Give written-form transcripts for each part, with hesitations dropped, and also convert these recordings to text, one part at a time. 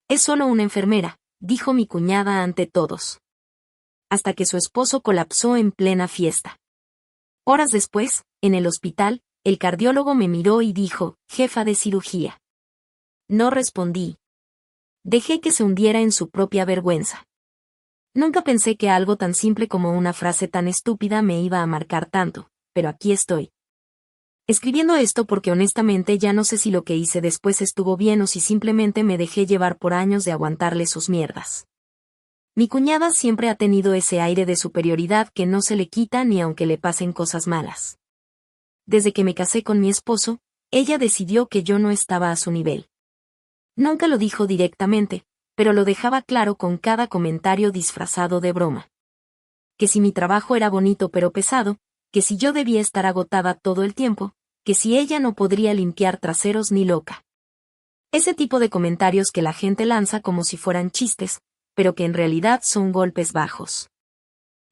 Es solo una enfermera, dijo mi cuñada ante todos. Hasta que su esposo colapsó en plena fiesta. Horas después, en el hospital, el cardiólogo me miró y dijo, jefa de cirugía. No respondí. Dejé que se hundiera en su propia vergüenza. Nunca pensé que algo tan simple como una frase tan estúpida me iba a marcar tanto, pero aquí estoy. Escribiendo esto porque honestamente ya no sé si lo que hice después estuvo bien o si simplemente me dejé llevar por años de aguantarle sus mierdas. Mi cuñada siempre ha tenido ese aire de superioridad que no se le quita ni aunque le pasen cosas malas. Desde que me casé con mi esposo, ella decidió que yo no estaba a su nivel. Nunca lo dijo directamente, pero lo dejaba claro con cada comentario disfrazado de broma. Que si mi trabajo era bonito pero pesado, que si yo debía estar agotada todo el tiempo, que si ella no podría limpiar traseros ni loca. Ese tipo de comentarios que la gente lanza como si fueran chistes, pero que en realidad son golpes bajos.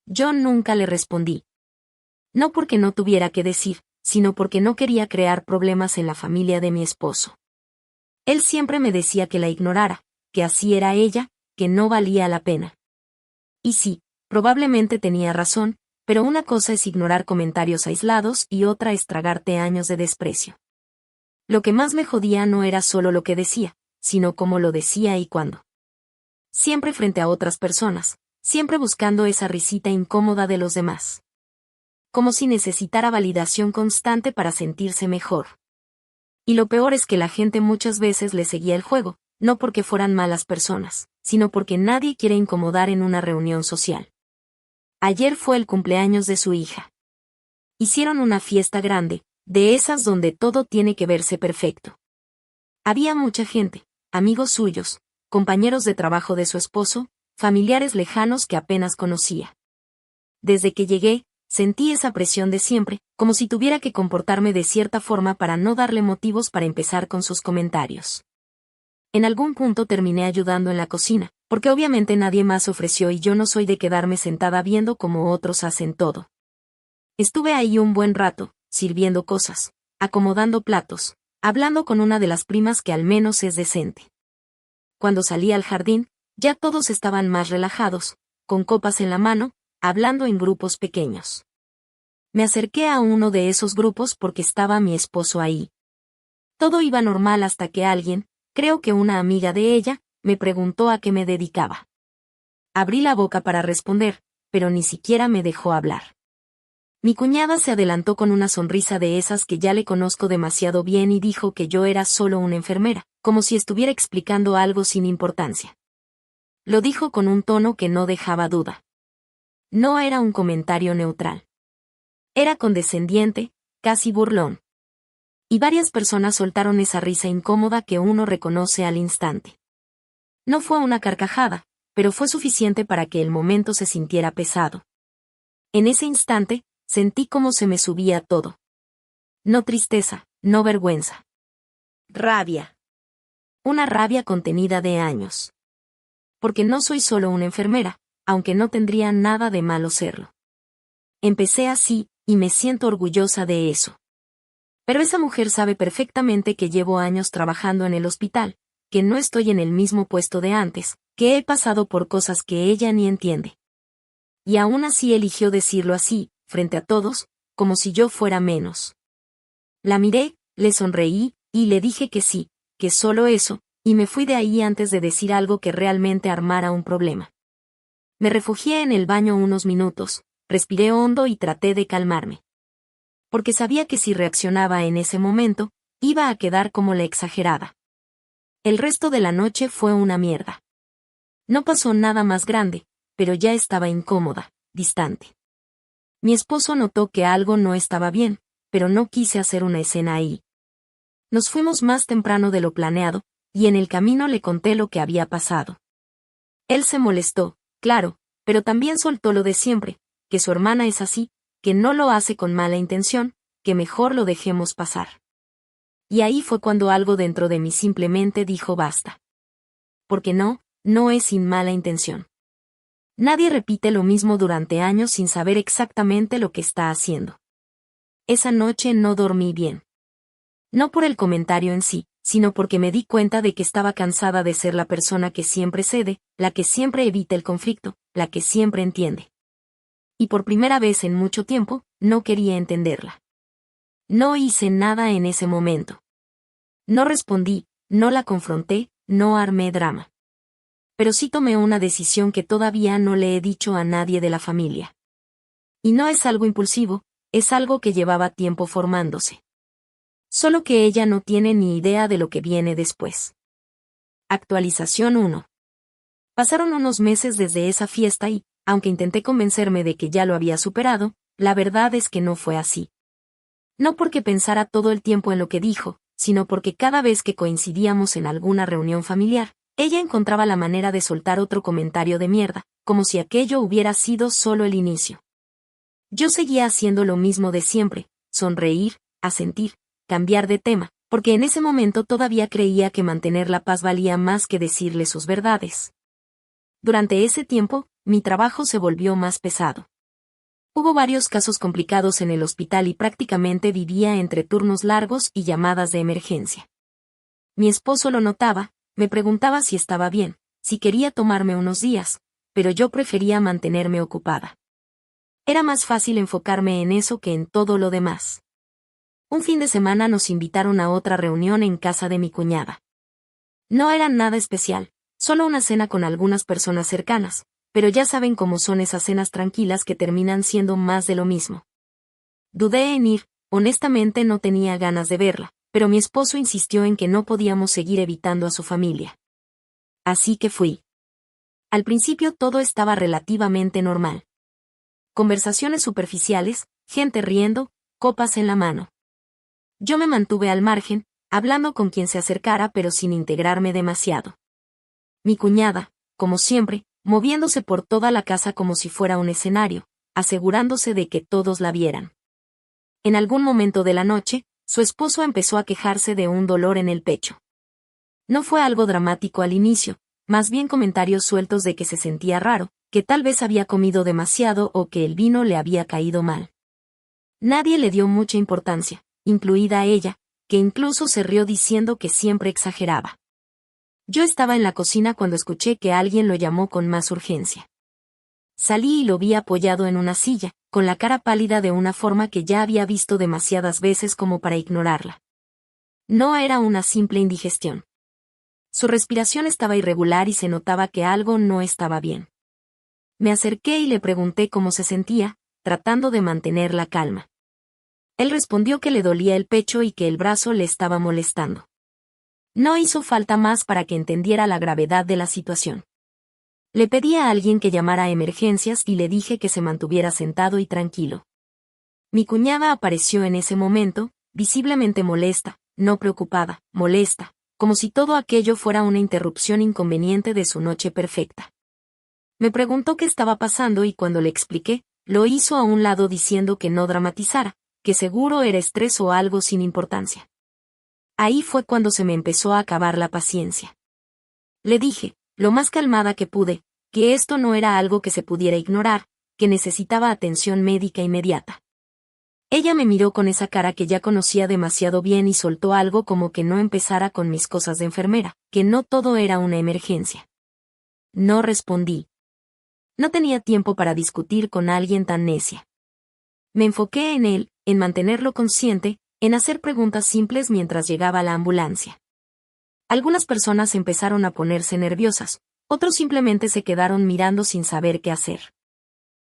Yo nunca le respondí. No porque no tuviera que decir, sino porque no quería crear problemas en la familia de mi esposo. Él siempre me decía que la ignorara, que así era ella, que no valía la pena. Y sí, probablemente tenía razón, pero una cosa es ignorar comentarios aislados y otra es tragarte años de desprecio. Lo que más me jodía no era solo lo que decía, sino cómo lo decía y cuándo. Siempre frente a otras personas, siempre buscando esa risita incómoda de los demás. Como si necesitara validación constante para sentirse mejor. Y lo peor es que la gente muchas veces le seguía el juego, no porque fueran malas personas, sino porque nadie quiere incomodar en una reunión social. Ayer fue el cumpleaños de su hija. Hicieron una fiesta grande, de esas donde todo tiene que verse perfecto. Había mucha gente, amigos suyos, compañeros de trabajo de su esposo, familiares lejanos que apenas conocía. Desde que llegué, sentí esa presión de siempre, como si tuviera que comportarme de cierta forma para no darle motivos para empezar con sus comentarios. En algún punto terminé ayudando en la cocina, porque obviamente nadie más ofreció y yo no soy de quedarme sentada viendo como otros hacen todo. Estuve ahí un buen rato, sirviendo cosas, acomodando platos, hablando con una de las primas que al menos es decente. Cuando salí al jardín, ya todos estaban más relajados, con copas en la mano, hablando en grupos pequeños. Me acerqué a uno de esos grupos porque estaba mi esposo ahí. Todo iba normal hasta que alguien, creo que una amiga de ella, me preguntó a qué me dedicaba. Abrí la boca para responder, pero ni siquiera me dejó hablar. Mi cuñada se adelantó con una sonrisa de esas que ya le conozco demasiado bien y dijo que yo era solo una enfermera, como si estuviera explicando algo sin importancia. Lo dijo con un tono que no dejaba duda. No era un comentario neutral. Era condescendiente, casi burlón. Y varias personas soltaron esa risa incómoda que uno reconoce al instante. No fue una carcajada, pero fue suficiente para que el momento se sintiera pesado. En ese instante, sentí cómo se me subía todo. No tristeza, no vergüenza. Rabia. Una rabia contenida de años. Porque no soy solo una enfermera, aunque no tendría nada de malo serlo. Empecé así, y me siento orgullosa de eso. Pero esa mujer sabe perfectamente que llevo años trabajando en el hospital, que no estoy en el mismo puesto de antes, que he pasado por cosas que ella ni entiende. Y aún así eligió decirlo así, frente a todos, como si yo fuera menos. La miré, le sonreí, y le dije que sí, que solo eso, y me fui de ahí antes de decir algo que realmente armara un problema. Me refugié en el baño unos minutos, respiré hondo y traté de calmarme. Porque sabía que si reaccionaba en ese momento, iba a quedar como la exagerada. El resto de la noche fue una mierda. No pasó nada más grande, pero ya estaba incómoda, distante. Mi esposo notó que algo no estaba bien, pero no quise hacer una escena ahí. Nos fuimos más temprano de lo planeado, y en el camino le conté lo que había pasado. Él se molestó, claro, pero también soltó lo de siempre, que su hermana es así, que no lo hace con mala intención, que mejor lo dejemos pasar. Y ahí fue cuando algo dentro de mí simplemente dijo basta. Porque no es sin mala intención. Nadie repite lo mismo durante años sin saber exactamente lo que está haciendo. Esa noche no dormí bien. No por el comentario en sí, sino porque me di cuenta de que estaba cansada de ser la persona que siempre cede, la que siempre evita el conflicto, la que siempre entiende. Y por primera vez en mucho tiempo, no quería entenderla. No hice nada en ese momento. No respondí, no la confronté, no armé drama. Pero sí tomé una decisión que todavía no le he dicho a nadie de la familia. Y no es algo impulsivo, es algo que llevaba tiempo formándose. Solo que ella no tiene ni idea de lo que viene después. Actualización 1. Pasaron unos meses desde esa fiesta y, aunque intenté convencerme de que ya lo había superado, la verdad es que no fue así. No porque pensara todo el tiempo en lo que dijo, sino porque cada vez que coincidíamos en alguna reunión familiar, ella encontraba la manera de soltar otro comentario de mierda, como si aquello hubiera sido solo el inicio. Yo seguía haciendo lo mismo de siempre, sonreír, asentir, cambiar de tema, porque en ese momento todavía creía que mantener la paz valía más que decirle sus verdades. Durante ese tiempo, mi trabajo se volvió más pesado. Hubo varios casos complicados en el hospital y prácticamente vivía entre turnos largos y llamadas de emergencia. Mi esposo lo notaba, me preguntaba si estaba bien, si quería tomarme unos días, pero yo prefería mantenerme ocupada. Era más fácil enfocarme en eso que en todo lo demás. Un fin de semana nos invitaron a otra reunión en casa de mi cuñada. No era nada especial, solo una cena con algunas personas cercanas, pero ya saben cómo son esas cenas tranquilas que terminan siendo más de lo mismo. Dudé en ir, honestamente no tenía ganas de verla, pero mi esposo insistió en que no podíamos seguir evitando a su familia. Así que fui. Al principio todo estaba relativamente normal. Conversaciones superficiales, gente riendo, copas en la mano. Yo me mantuve al margen, hablando con quien se acercara pero sin integrarme demasiado. Mi cuñada, como siempre, moviéndose por toda la casa como si fuera un escenario, asegurándose de que todos la vieran. En algún momento de la noche, su esposo empezó a quejarse de un dolor en el pecho. No fue algo dramático al inicio, más bien comentarios sueltos de que se sentía raro, que tal vez había comido demasiado o que el vino le había caído mal. Nadie le dio mucha importancia, incluida ella, que incluso se rió diciendo que siempre exageraba. Yo estaba en la cocina cuando escuché que alguien lo llamó con más urgencia. Salí y lo vi apoyado en una silla, con la cara pálida de una forma que ya había visto demasiadas veces como para ignorarla. No era una simple indigestión. Su respiración estaba irregular y se notaba que algo no estaba bien. Me acerqué y le pregunté cómo se sentía, tratando de mantener la calma. Él respondió que le dolía el pecho y que el brazo le estaba molestando. No hizo falta más para que entendiera la gravedad de la situación. Le pedí a alguien que llamara a emergencias y le dije que se mantuviera sentado y tranquilo. Mi cuñada apareció en ese momento, visiblemente molesta, no preocupada, molesta, como si todo aquello fuera una interrupción inconveniente de su noche perfecta. Me preguntó qué estaba pasando y cuando le expliqué, lo hizo a un lado diciendo que no dramatizara, que seguro era estrés o algo sin importancia. Ahí fue cuando se me empezó a acabar la paciencia. Le dije, lo más calmada que pude, que esto no era algo que se pudiera ignorar, que necesitaba atención médica inmediata. Ella me miró con esa cara que ya conocía demasiado bien y soltó algo como que no empezara con mis cosas de enfermera, que no todo era una emergencia. No respondí. No tenía tiempo para discutir con alguien tan necia. Me enfoqué en él, en mantenerlo consciente, en hacer preguntas simples mientras llegaba la ambulancia. Algunas personas empezaron a ponerse nerviosas, otros simplemente se quedaron mirando sin saber qué hacer.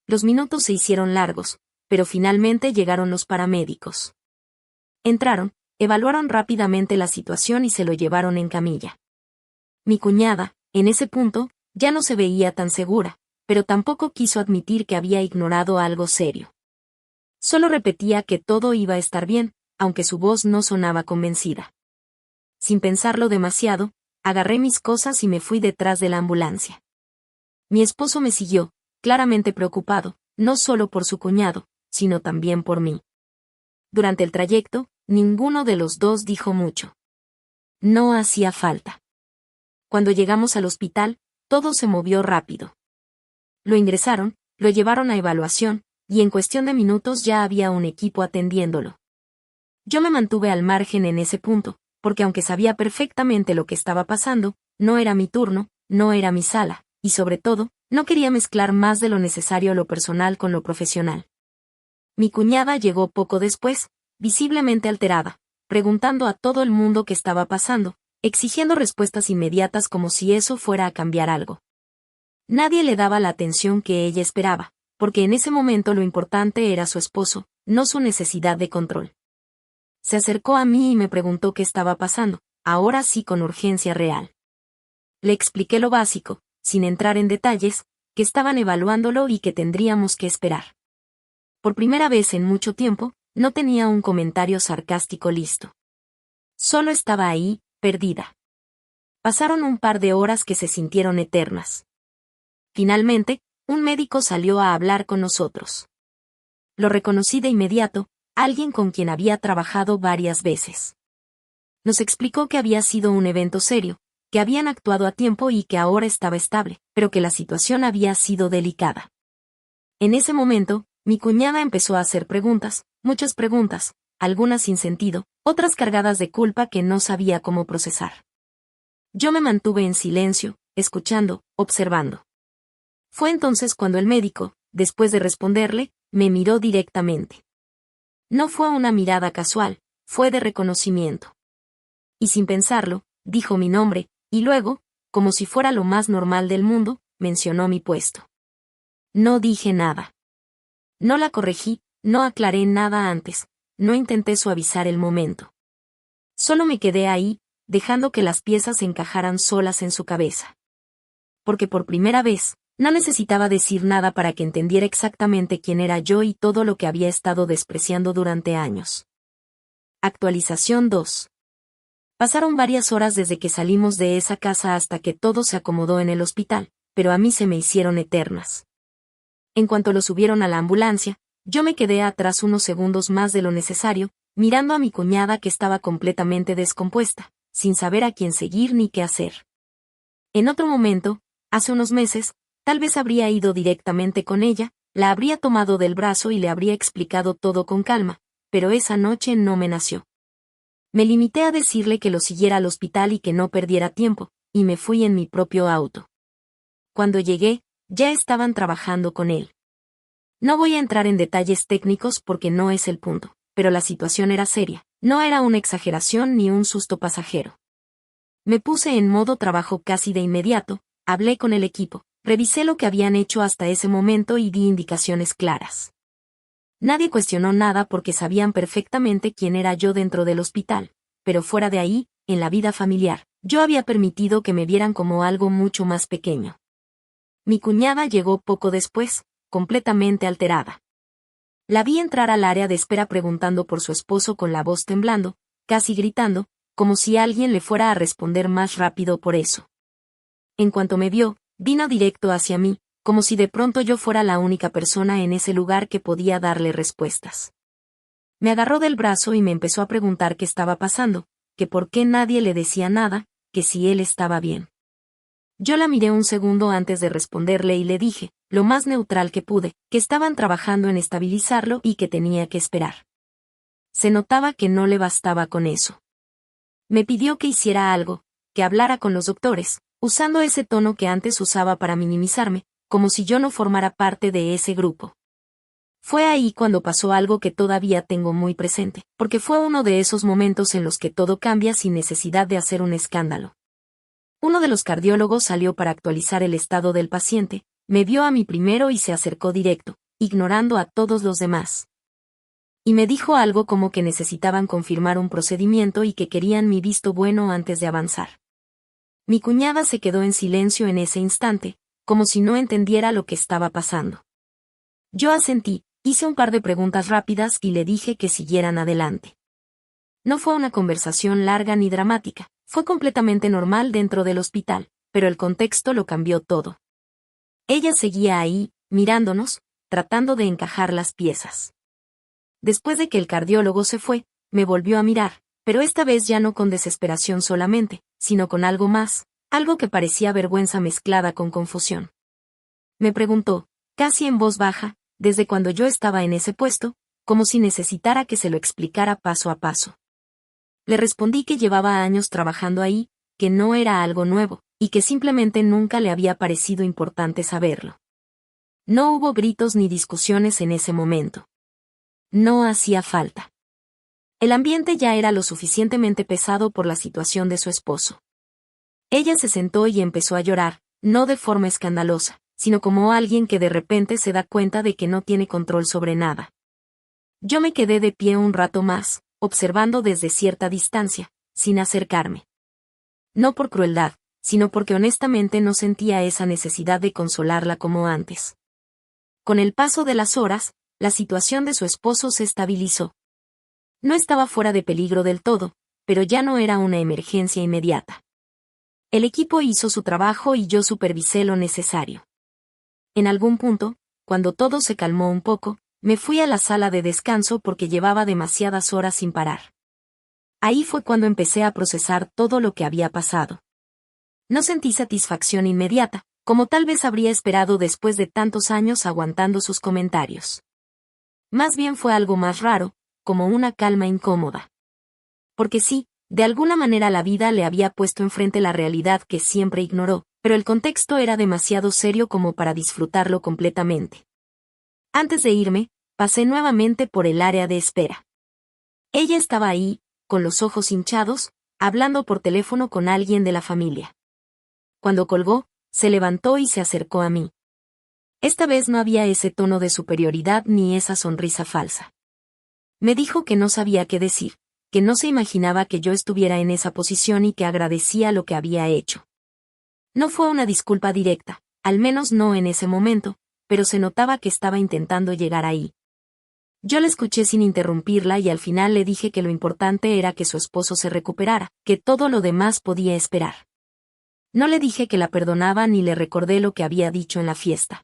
Los minutos se hicieron largos, pero finalmente llegaron los paramédicos. Entraron, evaluaron rápidamente la situación y se lo llevaron en camilla. Mi cuñada, en ese punto, ya no se veía tan segura, pero tampoco quiso admitir que había ignorado algo serio. Solo repetía que todo iba a estar bien, aunque su voz no sonaba convencida. Sin pensarlo demasiado, agarré mis cosas y me fui detrás de la ambulancia. Mi esposo me siguió, claramente preocupado, no solo por su cuñado, sino también por mí. Durante el trayecto, ninguno de los dos dijo mucho. No hacía falta. Cuando llegamos al hospital, todo se movió rápido. Lo ingresaron, lo llevaron a evaluación, y en cuestión de minutos ya había un equipo atendiéndolo. Yo me mantuve al margen en ese punto, porque aunque sabía perfectamente lo que estaba pasando, no era mi turno, no era mi sala, y sobre todo, no quería mezclar más de lo necesario lo personal con lo profesional. Mi cuñada llegó poco después, visiblemente alterada, preguntando a todo el mundo qué estaba pasando, exigiendo respuestas inmediatas como si eso fuera a cambiar algo. Nadie le daba la atención que ella esperaba, porque en ese momento lo importante era su esposo, no su necesidad de control. Se acercó a mí y me preguntó qué estaba pasando, ahora sí con urgencia real. Le expliqué lo básico, sin entrar en detalles, que estaban evaluándolo y que tendríamos que esperar. Por primera vez en mucho tiempo, no tenía un comentario sarcástico listo. Solo estaba ahí, perdida. Pasaron un par de horas que se sintieron eternas. Finalmente, un médico salió a hablar con nosotros. Lo reconocí de inmediato, alguien con quien había trabajado varias veces. Nos explicó que había sido un evento serio, que habían actuado a tiempo y que ahora estaba estable, pero que la situación había sido delicada. En ese momento, mi cuñada empezó a hacer preguntas, muchas preguntas, algunas sin sentido, otras cargadas de culpa que no sabía cómo procesar. Yo me mantuve en silencio, escuchando, observando. Fue entonces cuando el médico, después de responderle, me miró directamente. No fue una mirada casual, fue de reconocimiento. Y sin pensarlo, dijo mi nombre, y luego, como si fuera lo más normal del mundo, mencionó mi puesto. No dije nada. No la corregí, no aclaré nada antes, no intenté suavizar el momento. Solo me quedé ahí, dejando que las piezas encajaran solas en su cabeza. Porque por primera vez, no necesitaba decir nada para que entendiera exactamente quién era yo y todo lo que había estado despreciando durante años. Actualización 2. Pasaron varias horas desde que salimos de esa casa hasta que todo se acomodó en el hospital, pero a mí se me hicieron eternas. En cuanto lo subieron a la ambulancia, yo me quedé atrás unos segundos más de lo necesario, mirando a mi cuñada que estaba completamente descompuesta, sin saber a quién seguir ni qué hacer. En otro momento, hace unos meses, tal vez habría ido directamente con ella, la habría tomado del brazo y le habría explicado todo con calma, pero esa noche no me nació. Me limité a decirle que lo siguiera al hospital y que no perdiera tiempo, y me fui en mi propio auto. Cuando llegué, ya estaban trabajando con él. No voy a entrar en detalles técnicos porque no es el punto, pero la situación era seria, no era una exageración ni un susto pasajero. Me puse en modo trabajo casi de inmediato, hablé con el equipo, revisé lo que habían hecho hasta ese momento y di indicaciones claras. Nadie cuestionó nada porque sabían perfectamente quién era yo dentro del hospital, pero fuera de ahí, en la vida familiar, yo había permitido que me vieran como algo mucho más pequeño. Mi cuñada llegó poco después, completamente alterada. La vi entrar al área de espera preguntando por su esposo con la voz temblando, casi gritando, como si alguien le fuera a responder más rápido por eso. En cuanto me vio, vino directo hacia mí, como si de pronto yo fuera la única persona en ese lugar que podía darle respuestas. Me agarró del brazo y me empezó a preguntar qué estaba pasando, que por qué nadie le decía nada, que si él estaba bien. Yo la miré un segundo antes de responderle y le dije, lo más neutral que pude, que estaban trabajando en estabilizarlo y que tenía que esperar. Se notaba que no le bastaba con eso. Me pidió que hiciera algo, que hablara con los doctores, usando ese tono que antes usaba para minimizarme, como si yo no formara parte de ese grupo. Fue ahí cuando pasó algo que todavía tengo muy presente, porque fue uno de esos momentos en los que todo cambia sin necesidad de hacer un escándalo. Uno de los cardiólogos salió para actualizar el estado del paciente, me vio a mí primero y se acercó directo, ignorando a todos los demás. Y me dijo algo como que necesitaban confirmar un procedimiento y que querían mi visto bueno antes de avanzar. Mi cuñada se quedó en silencio en ese instante, como si no entendiera lo que estaba pasando. Yo asentí, hice un par de preguntas rápidas y le dije que siguieran adelante. No fue una conversación larga ni dramática, fue completamente normal dentro del hospital, pero el contexto lo cambió todo. Ella seguía ahí, mirándonos, tratando de encajar las piezas. Después de que el cardiólogo se fue, me volvió a mirar, pero esta vez ya no con desesperación solamente, sino con algo más, algo que parecía vergüenza mezclada con confusión. Me preguntó, casi en voz baja, desde cuando yo estaba en ese puesto, como si necesitara que se lo explicara paso a paso. Le respondí que llevaba años trabajando ahí, que no era algo nuevo, y que simplemente nunca le había parecido importante saberlo. No hubo gritos ni discusiones en ese momento. No hacía falta. El ambiente ya era lo suficientemente pesado por la situación de su esposo. Ella se sentó y empezó a llorar, no de forma escandalosa, sino como alguien que de repente se da cuenta de que no tiene control sobre nada. Yo me quedé de pie un rato más, observando desde cierta distancia, sin acercarme. No por crueldad, sino porque honestamente no sentía esa necesidad de consolarla como antes. Con el paso de las horas, la situación de su esposo se estabilizó. No estaba fuera de peligro del todo, pero ya no era una emergencia inmediata. El equipo hizo su trabajo y yo supervisé lo necesario. En algún punto, cuando todo se calmó un poco, me fui a la sala de descanso porque llevaba demasiadas horas sin parar. Ahí fue cuando empecé a procesar todo lo que había pasado. No sentí satisfacción inmediata, como tal vez habría esperado después de tantos años aguantando sus comentarios. Más bien fue algo más raro, como una calma incómoda. Porque sí, de alguna manera la vida le había puesto enfrente la realidad que siempre ignoró, pero el contexto era demasiado serio como para disfrutarlo completamente. Antes de irme, pasé nuevamente por el área de espera. Ella estaba ahí, con los ojos hinchados, hablando por teléfono con alguien de la familia. Cuando colgó, se levantó y se acercó a mí. Esta vez no había ese tono de superioridad ni esa sonrisa falsa. Me dijo que no sabía qué decir, que no se imaginaba que yo estuviera en esa posición y que agradecía lo que había hecho. No fue una disculpa directa, al menos no en ese momento, pero se notaba que estaba intentando llegar ahí. Yo la escuché sin interrumpirla y al final le dije que lo importante era que su esposo se recuperara, que todo lo demás podía esperar. No le dije que la perdonaba ni le recordé lo que había dicho en la fiesta.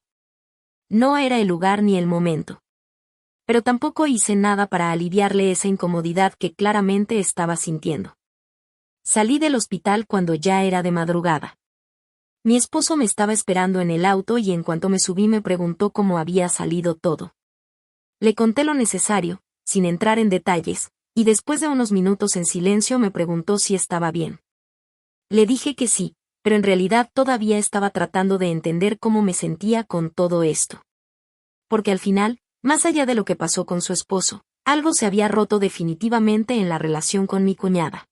No era el lugar ni el momento. Pero tampoco hice nada para aliviarle esa incomodidad que claramente estaba sintiendo. Salí del hospital cuando ya era de madrugada. Mi esposo me estaba esperando en el auto y en cuanto me subí me preguntó cómo había salido todo. Le conté lo necesario, sin entrar en detalles, y después de unos minutos en silencio me preguntó si estaba bien. Le dije que sí, pero en realidad todavía estaba tratando de entender cómo me sentía con todo esto. Porque al final, más allá de lo que pasó con su esposo, algo se había roto definitivamente en la relación con mi cuñada.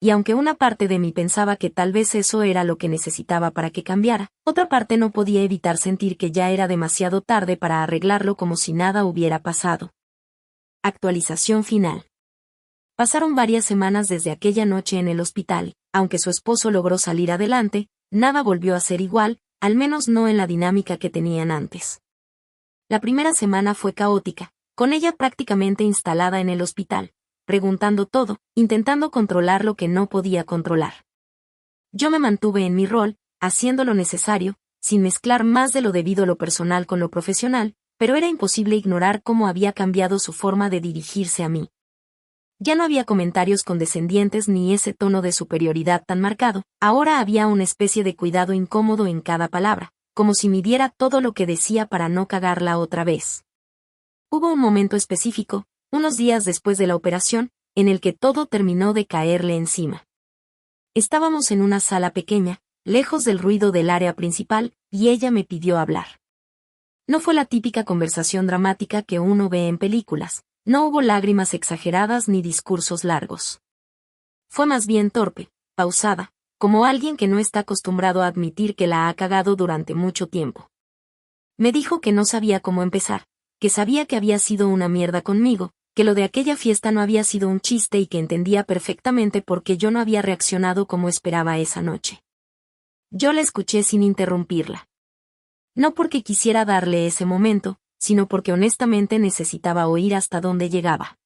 Y aunque una parte de mí pensaba que tal vez eso era lo que necesitaba para que cambiara, otra parte no podía evitar sentir que ya era demasiado tarde para arreglarlo como si nada hubiera pasado. Actualización final. Pasaron varias semanas desde aquella noche en el hospital. Aunque su esposo logró salir adelante, nada volvió a ser igual, al menos no en la dinámica que tenían antes. La primera semana fue caótica, con ella prácticamente instalada en el hospital, preguntando todo, intentando controlar lo que no podía controlar. Yo me mantuve en mi rol, haciendo lo necesario, sin mezclar más de lo debido lo personal con lo profesional, pero era imposible ignorar cómo había cambiado su forma de dirigirse a mí. Ya no había comentarios condescendientes ni ese tono de superioridad tan marcado, ahora había una especie de cuidado incómodo en cada palabra, como si midiera todo lo que decía para no cagarla otra vez. Hubo un momento específico, unos días después de la operación, en el que todo terminó de caerle encima. Estábamos en una sala pequeña, lejos del ruido del área principal, y ella me pidió hablar. No fue la típica conversación dramática que uno ve en películas. No hubo lágrimas exageradas ni discursos largos. Fue más bien torpe, pausada, como alguien que no está acostumbrado a admitir que la ha cagado durante mucho tiempo. Me dijo que no sabía cómo empezar, que sabía que había sido una mierda conmigo, que lo de aquella fiesta no había sido un chiste y que entendía perfectamente por qué yo no había reaccionado como esperaba esa noche. Yo la escuché sin interrumpirla. No porque quisiera darle ese momento, sino porque honestamente necesitaba oír hasta dónde llegaba.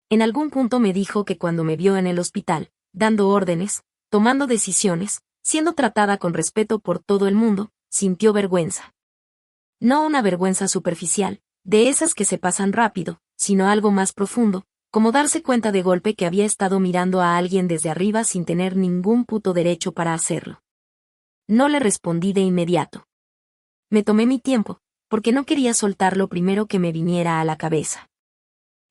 En algún punto me dijo que cuando me vio en el hospital, dando órdenes, tomando decisiones, siendo tratada con respeto por todo el mundo, sintió vergüenza. No una vergüenza superficial, de esas que se pasan rápido, sino algo más profundo, como darse cuenta de golpe que había estado mirando a alguien desde arriba sin tener ningún puto derecho para hacerlo. No le respondí de inmediato. Me tomé mi tiempo, porque no quería soltar lo primero que me viniera a la cabeza.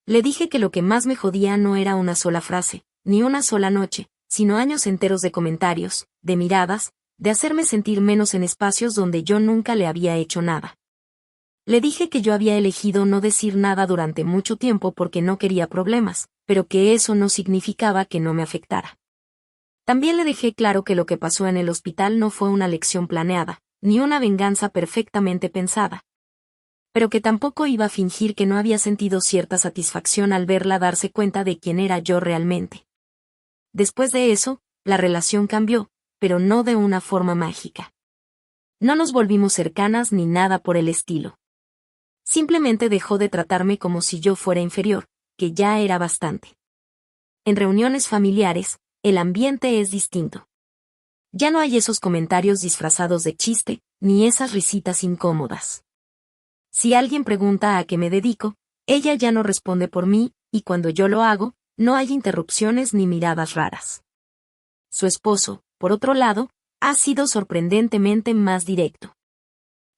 Le dije que lo que más me jodía no era una sola frase, ni una sola noche, sino años enteros de comentarios, de miradas, de hacerme sentir menos en espacios donde yo nunca le había hecho nada. Le dije que yo había elegido no decir nada durante mucho tiempo porque no quería problemas, pero que eso no significaba que no me afectara. También le dejé claro que lo que pasó en el hospital no fue una lección planeada, ni una venganza perfectamente pensada. Pero que tampoco iba a fingir que no había sentido cierta satisfacción al verla darse cuenta de quién era yo realmente. Después de eso, la relación cambió, pero no de una forma mágica. No nos volvimos cercanas ni nada por el estilo. Simplemente dejó de tratarme como si yo fuera inferior, que ya era bastante. En reuniones familiares, el ambiente es distinto. Ya no hay esos comentarios disfrazados de chiste, ni esas risitas incómodas. Si alguien pregunta a qué me dedico, ella ya no responde por mí, y cuando yo lo hago, no hay interrupciones ni miradas raras. Su esposo, por otro lado, ha sido sorprendentemente más directo.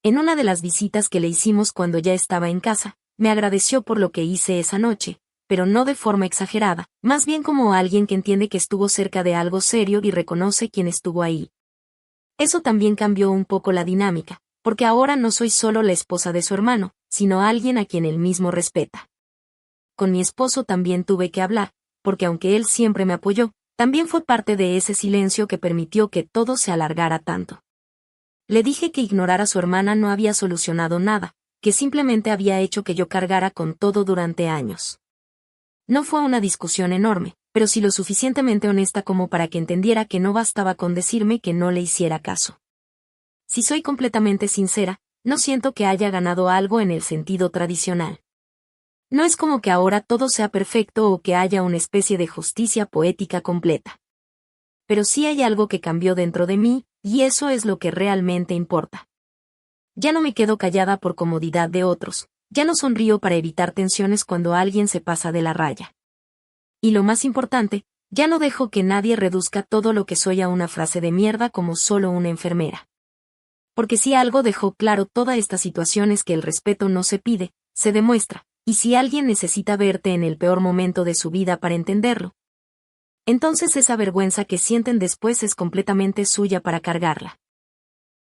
En una de las visitas que le hicimos cuando ya estaba en casa, me agradeció por lo que hice esa noche, pero no de forma exagerada, más bien como alguien que entiende que estuvo cerca de algo serio y reconoce quién estuvo ahí. Eso también cambió un poco la dinámica, porque ahora no soy solo la esposa de su hermano, sino alguien a quien él mismo respeta. Con mi esposo también tuve que hablar, porque aunque él siempre me apoyó, también fue parte de ese silencio que permitió que todo se alargara tanto. Le dije que ignorar a su hermana no había solucionado nada, que simplemente había hecho que yo cargara con todo durante años. No fue una discusión enorme, pero sí lo suficientemente honesta como para que entendiera que no bastaba con decirme que no le hiciera caso. Si soy completamente sincera, no siento que haya ganado algo en el sentido tradicional. No es como que ahora todo sea perfecto o que haya una especie de justicia poética completa. Pero sí hay algo que cambió dentro de mí, y eso es lo que realmente importa. Ya no me quedo callada por comodidad de otros, ya no sonrío para evitar tensiones cuando alguien se pasa de la raya. Y lo más importante, ya no dejo que nadie reduzca todo lo que soy a una frase de mierda como solo una enfermera. Porque si algo dejó claro toda esta situación es que el respeto no se pide, se demuestra, y si alguien necesita verte en el peor momento de su vida para entenderlo, entonces esa vergüenza que sienten después es completamente suya para cargarla.